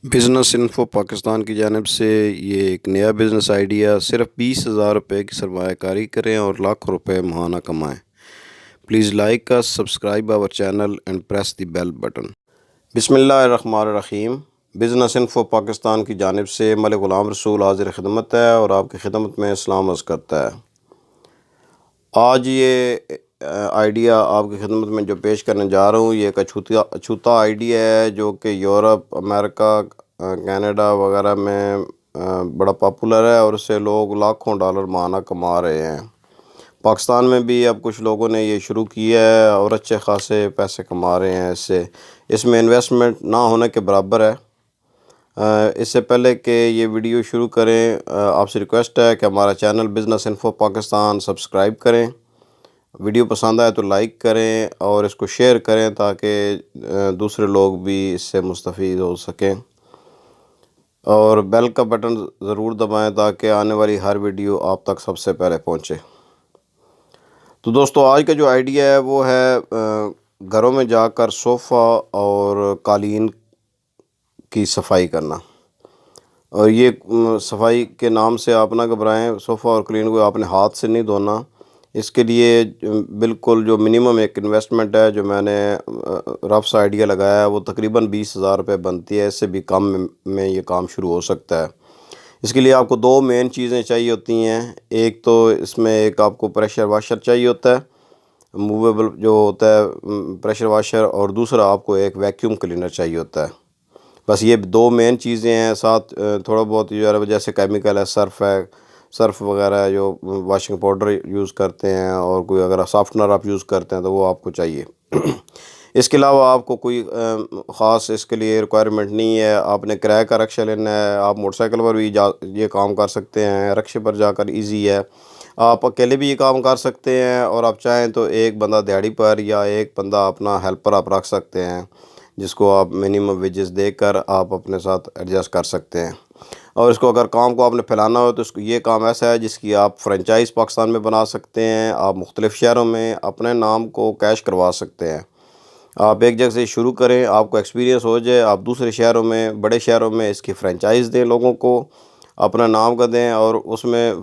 Business info Pakistan کی جانب سے یہ ایک نیا بزنس آئیڈیا، صرف 20,000 روپے کی سرمایہ کاری کریں اور لاکھوں روپے ماہانہ کمائیں۔ Please like us, subscribe our channel and press the bell button. بسم اللہ الرحمن الرحیم۔ بزنس انفو پاکستان کی جانب سے ملک غلام رسول حاضر خدمت ہے اور آپ کی خدمت میں سلام عرض کرتا ہے۔ آج یہ آئیڈیا آپ کی خدمت میں جو پیش کرنے جا رہا ہوں، یہ ایک اچھوتا آئیڈیا ہے جو کہ یورپ، امریکہ، کینیڈا وغیرہ میں بڑا پاپولر ہے اور اس سے لوگ لاکھوں ڈالر ماہانہ کما رہے ہیں۔ پاکستان میں بھی اب کچھ لوگوں نے یہ شروع کیا ہے اور اچھے خاصے پیسے کما رہے ہیں اس میں انویسٹمنٹ نہ ہونے کے برابر ہے۔ اس سے پہلے کہ یہ ویڈیو شروع کریں، آپ سے ریکویسٹ ہے کہ ہمارا channel business info Pakistan subscribe کریں، ویڈیو پسند آئے تو لائک کریں اور اس کو شیئر کریں تاکہ دوسرے لوگ بھی اس سے مستفید ہو سکیں، اور بیل کا بٹن ضرور دبائیں تاکہ آنے والی ہر ویڈیو آپ تک سب سے پہلے پہنچے۔ تو دوستو، آج کا جو آئیڈیا ہے وہ ہے گھروں میں جا کر صوفہ اور قالین کی صفائی کرنا۔ اور یہ صفائی کے نام سے آپ نہ گھبرائیں، صوفہ اور قالین کو آپ نے ہاتھ سے نہیں دھونا۔ اس کے لیے بالکل جو منیمم ایک انویسٹمنٹ ہے جو میں نے رف سا آئیڈیا لگایا ہے وہ تقریباً 20,000 روپے بنتی ہے۔ اس سے بھی کم میں یہ کام شروع ہو سکتا ہے۔ اس کے لیے آپ کو دو مین چیزیں چاہیے ہوتی ہیں۔ ایک تو اس میں ایک آپ کو پریشر واشر چاہیے ہوتا ہے، موویبل جو ہوتا ہے پریشر واشر، اور دوسرا آپ کو ایک ویکیوم کلینر چاہیے ہوتا ہے۔ بس یہ دو مین چیزیں ہیں، ساتھ تھوڑا بہت جو جیسے کیمیکل ہے، سرف وغیرہ جو واشنگ پاؤڈر یوز کرتے ہیں، اور کوئی اگر سافٹنر آپ یوز کرتے ہیں تو وہ آپ کو چاہیے۔ اس کے علاوہ آپ کو کوئی خاص اس کے لیے ریکوائرمنٹ نہیں ہے۔ آپ نے کرایہ کا رکشہ لینا ہے، آپ موٹر سائیکل پر بھی یہ کام کر سکتے ہیں، رکشے پر جا کر ایزی ہے۔ آپ اکیلے بھی یہ کام کر سکتے ہیں، اور آپ چاہیں تو ایک بندہ دیہڑی پر یا ایک بندہ اپنا ہیلپر آپ رکھ سکتے ہیں جس کو آپ منیمم ویجز دے کر آپ اپنے ساتھ ایڈجسٹ کر سکتے ہیں۔ اور اس کو اگر کام کو آپ نے پھیلانا ہو تو یہ کام ایسا ہے جس کی آپ فرنچائز پاکستان میں بنا سکتے ہیں۔ آپ مختلف شہروں میں اپنے نام کو کیش کروا سکتے ہیں۔ آپ ایک جگہ سے شروع کریں، آپ کو ایکسپیرینس ہو جائے، آپ دوسرے شہروں میں، بڑے شہروں میں اس کی فرنچائز دیں، لوگوں کو اپنا نام کا دیں، اور اس میں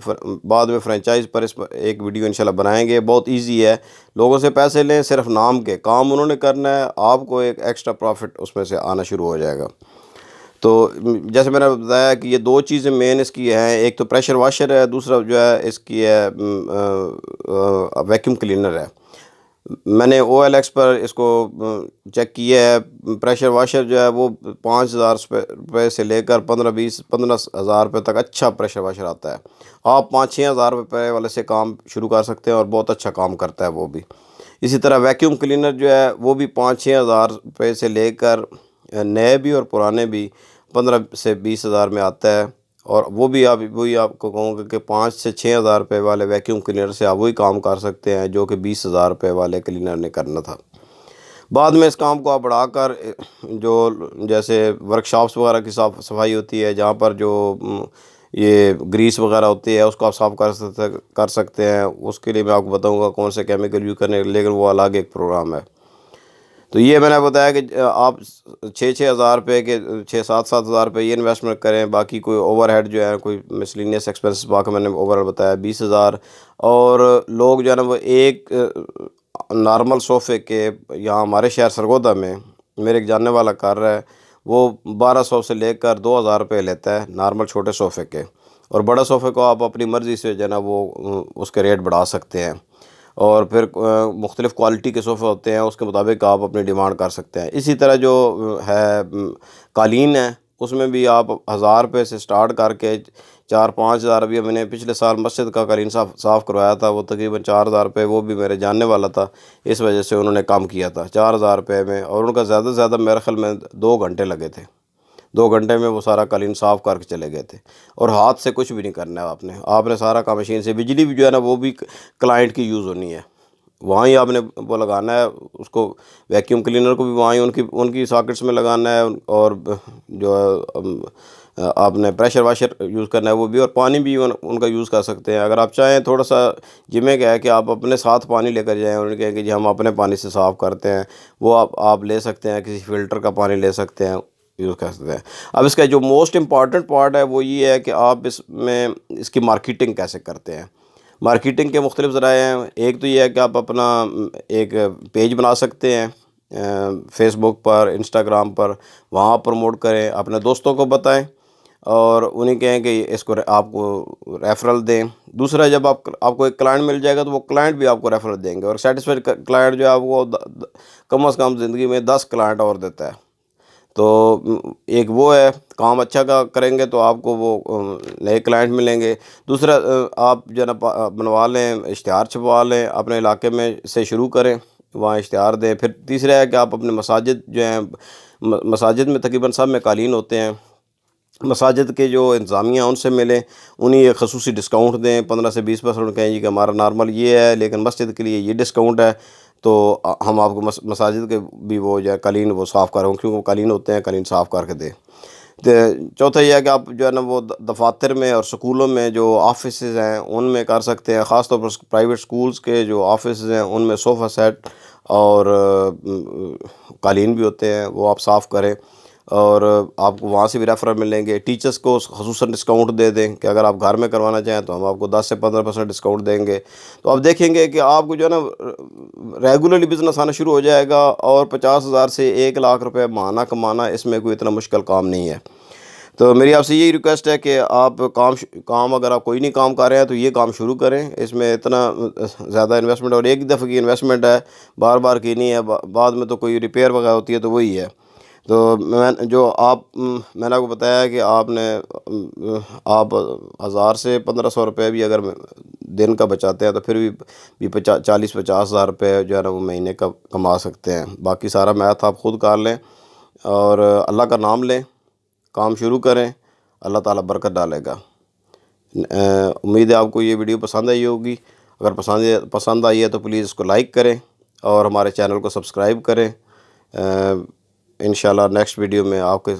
بعد میں فرنچائز پر اس پر ایک ویڈیو انشاءاللہ بنائیں گے۔ بہت ایزی ہے، لوگوں سے پیسے لیں، صرف نام کے کام انہوں نے کرنا ہے، آپ کو ایک ایکسٹرا پروفٹ اس میں سے آنا شروع ہو جائے گا۔ تو جیسے میں نے بتایا کہ یہ دو چیزیں مین اس کی ہیں، ایک تو پریشر واشر ہے، دوسرا جو ہے اس کی ہے ویکیوم کلینر ہے۔ میں نے OLX پر اس کو چیک کیا ہے۔ پریشر واشر جو ہے وہ 5,000 روپے سے لے کر 15,000 روپے تک اچھا پریشر واشر آتا ہے۔ آپ 5,000-6,000 روپے والے سے کام شروع کر سکتے ہیں اور بہت اچھا کام کرتا ہے وہ بھی۔ اسی طرح ویکیوم کلینر جو ہے وہ بھی 5,000-6,000 روپے سے لے کر نئے بھی اور پرانے بھی 15,000 سے 20,000 میں آتا ہے، اور وہ بھی آپ کو کہوں گا کہ 5,000 سے 6,000 روپے والے ویکیوم کلینر سے آپ وہی کام کر سکتے ہیں جو کہ 20,000 روپے والے کلینر نے کرنا تھا۔ بعد میں اس کام کو آپ بڑھا کر جو جیسے ورک شاپس وغیرہ کی صفائی ہوتی ہے، جہاں پر جو یہ گریس وغیرہ ہوتی ہے اس کو آپ صاف کر سکتے ہیں۔ اس کے لیے میں آپ کو بتاؤں گا کون سے کیمیکل یوز کرنے، لیکن وہ الگ ایک پروگرام ہے۔ تو یہ میں نے بتایا کہ آپ 6,000 روپے کے 6,000-7,000 روپے یہ انویسٹمنٹ کریں، باقی کوئی اوور ہیڈ جو ہے، کوئی مسلینیس ایکسپینسز باقی میں نے اوور بتایا 20,000۔ اور لوگ جو ہے نا وہ ایک نارمل صوفے کے، یہاں ہمارے شہر سرگودا میں میرے ایک جاننے والا کر رہا ہے، وہ 1,200 سے لے کر 2,000 روپے لیتا ہے نارمل چھوٹے صوفے کے، اور بڑا صوفے کو آپ اپنی مرضی سے جو ہے نا وہ اس کے ریٹ بڑھا سکتے ہیں، اور پھر مختلف کوالٹی کے صوفے ہوتے ہیں، اس کے مطابق آپ اپنی ڈیمانڈ کر سکتے ہیں۔ اسی طرح جو ہے قالین ہے، اس میں بھی آپ 1,000 روپے سے سٹارٹ کر کے 4-5,000۔ ابھی میں نے پچھلے سال مسجد کا قالین صاف کروایا تھا، وہ تقریباً 4,000 روپے، وہ بھی میرے جاننے والا تھا، اس وجہ سے انہوں نے کام کیا تھا 4,000 روپے میں، اور ان کا زیادہ سے زیادہ میرے خیال میں 2 گھنٹے لگے تھے۔ 2 گھنٹے میں وہ سارا قالین صاف کر کے چلے گئے تھے، اور ہاتھ سے کچھ بھی نہیں کرنا ہے آپ نے سارا کام مشین سے۔ بجلی بھی جو ہے نا وہ بھی کلائنٹ کی یوز ہونی ہے، وہاں ہی آپ نے وہ لگانا ہے، اس کو ویکیوم کلینر کو بھی وہاں ہی ان کی ساکٹس میں لگانا ہے، اور جو آپ نے پریشر واشر یوز کرنا ہے وہ بھی، اور پانی بھی ان کا یوز کر سکتے ہیں۔ اگر آپ چاہیں تھوڑا سا جمعے کا ہے کہ آپ اپنے ساتھ پانی لے کر جائیں، انہوں نے کہا کہ جی ہم اپنے پانی سے صاف کرتے ہیں، وہ آپ لے سکتے ہیں، کسی فلٹر کا پانی لے سکتے ہیں، یوز کر سکتے ہیں۔ اب اس کا جو موسٹ امپارٹنٹ پارٹ ہے وہ یہ ہے کہ آپ اس میں اس کی مارکیٹنگ کیسے کرتے ہیں۔ مارکیٹنگ کے مختلف ذرائع ہیں۔ ایک تو یہ ہے کہ آپ اپنا ایک پیج بنا سکتے ہیں فیس بک پر، انسٹاگرام پر، وہاں پروموٹ کریں، اپنے دوستوں کو بتائیں اور انہیں کہیں کہ اس کو آپ کو ریفرل دیں۔ دوسرا، جب آپ کو ایک کلائنٹ مل جائے گا تو وہ کلائنٹ بھی آپ کو ریفرل دیں گے، اور سیٹسفائڈ کلائنٹ جو ہے وہ کم از کم زندگی میں 10 کلائنٹ اور دیتا ہے۔ تو ایک وہ ہے، کام اچھا کریں گے تو آپ کو وہ نئے کلائنٹ ملیں گے۔ دوسرا، آپ جو ہے نا بنوا لیں، اشتہار چھپوا لیں، اپنے علاقے میں سے شروع کریں، وہاں اشتہار دیں۔ پھر تیسرا ہے کہ آپ اپنے مساجد جو ہیں، مساجد میں تقریباً سب میں قالین ہوتے ہیں، مساجد کے جو انتظامیہ ان سے ملیں، انہیں ایک خصوصی ڈسکاؤنٹ دیں 15 سے 20%، کہیں جی کہ ہمارا نارمل یہ ہے لیکن مسجد کے لیے یہ ڈسکاؤنٹ ہے، تو ہم آپ کو مساجد کے بھی وہ جو ہے قالین وہ صاف کریں، کیونکہ وہ قالین ہوتے ہیں، قالین صاف کر کے دیں۔ چوتھا یہ ہے کہ آپ جو ہے نا وہ دفاتر میں اور سکولوں میں جو آفیسز ہیں ان میں کر سکتے ہیں، خاص طور پر پرائیویٹ سکولز کے جو آفیسز ہیں ان میں صوفہ سیٹ اور قالین بھی ہوتے ہیں، وہ آپ صاف کریں، اور آپ کو وہاں سے بھی ریفرل ملیں گے۔ ٹیچرز کو خصوصاً ڈسکاؤنٹ دے دیں کہ اگر آپ گھر میں کروانا چاہیں تو ہم آپ کو 10 سے 15% ڈسکاؤنٹ دیں گے۔ تو آپ دیکھیں گے کہ آپ کو جو ہے نا ریگولرلی بزنس آنا شروع ہو جائے گا، اور 50,000 سے 1 لاکھ روپے ماہانہ کمانا اس میں کوئی اتنا مشکل کام نہیں ہے۔ تو میری آپ سے یہی ریکویسٹ ہے کہ آپ کام اگر آپ کوئی نہیں کام کر رہے ہیں تو یہ کام شروع کریں، اس میں اتنا زیادہ انویسٹمنٹ، اور ایک دفعہ کی انویسٹمنٹ ہے، بار بار کی نہیں ہے، بعد میں تو کوئی ریپیئر وغیرہ ہوتی ہے تو وہی ہے۔ تو میں نے آپ کو بتایا ہے کہ آپ 1000 سے 1500 روپے بھی اگر دن کا بچاتے ہیں تو پھر بھی 40-50 ہزار روپے جو ہے نا وہ مہینے کا کما سکتے ہیں۔ باقی سارا میتھ آپ خود کر لیں اور اللہ کا نام لیں، کام شروع کریں، اللہ تعالیٰ برکت ڈالے گا۔ امید ہے آپ کو یہ ویڈیو پسند آئی ہوگی۔ اگر پسند آئی ہے تو پلیز اس کو لائک کریں اور ہمارے چینل کو سبسکرائب کریں۔ انشاءاللہ نیکسٹ ویڈیو میں آپ کے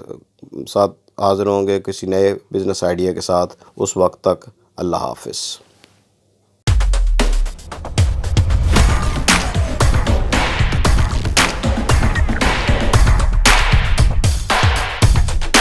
ساتھ حاضر ہوں گے کسی نئے بزنس آئیڈیا کے ساتھ۔ اس وقت تک اللہ حافظ۔